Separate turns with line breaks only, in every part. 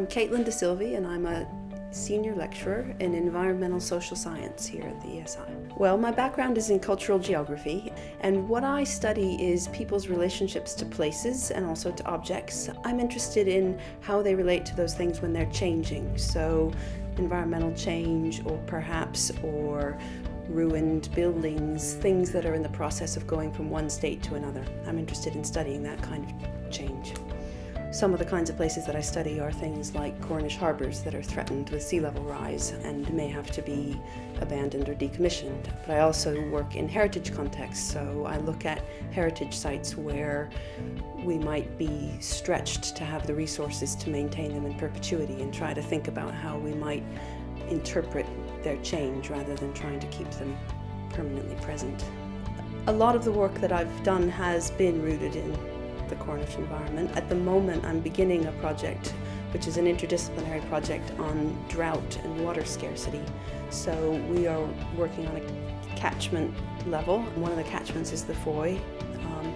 Caitlin DeSilvey, and I'm a senior lecturer in environmental social science here at the ESI. Well, my background is in cultural geography, and what I study is people's relationships to places and also to objects. I'm interested in how they relate to those things when they're changing, so environmental change or ruined buildings, things that are in the process of going from one state to another. I'm interested in studying that kind of change. Some of the kinds of places that I study are things like Cornish harbours that are threatened with sea level rise and may have to be abandoned or decommissioned. But I also work in heritage contexts, so I look at heritage sites where we might be stretched to have the resources to maintain them in perpetuity and try to think about how we might interpret their change rather than trying to keep them permanently present. A lot of the work that I've done has been rooted in the Cornish environment. At the moment I'm beginning a project which is an interdisciplinary project on drought and water scarcity. So we are working on a catchment level. One of the catchments is the Foy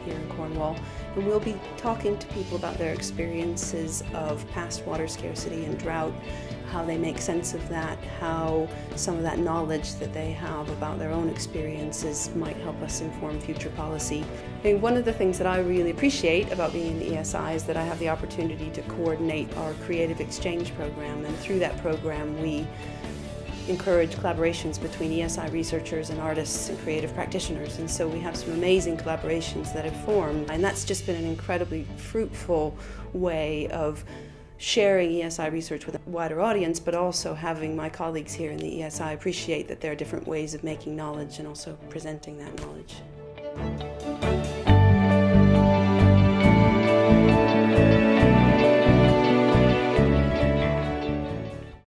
here in Cornwall, and we'll be talking to people about their experiences of past water scarcity and drought, how they make sense of that, how some of that knowledge that they have about their own experiences might help us inform future policy. I mean, one of the things that I really appreciate about being in the ESI is that I have the opportunity to coordinate our creative exchange program, and through that program we encourage collaborations between ESI researchers and artists and creative practitioners, and so we have some amazing collaborations that have formed, and that's just been an incredibly fruitful way of sharing ESI research with a wider audience, but also having my colleagues here in the ESI appreciate that there are different ways of making knowledge and also presenting that knowledge.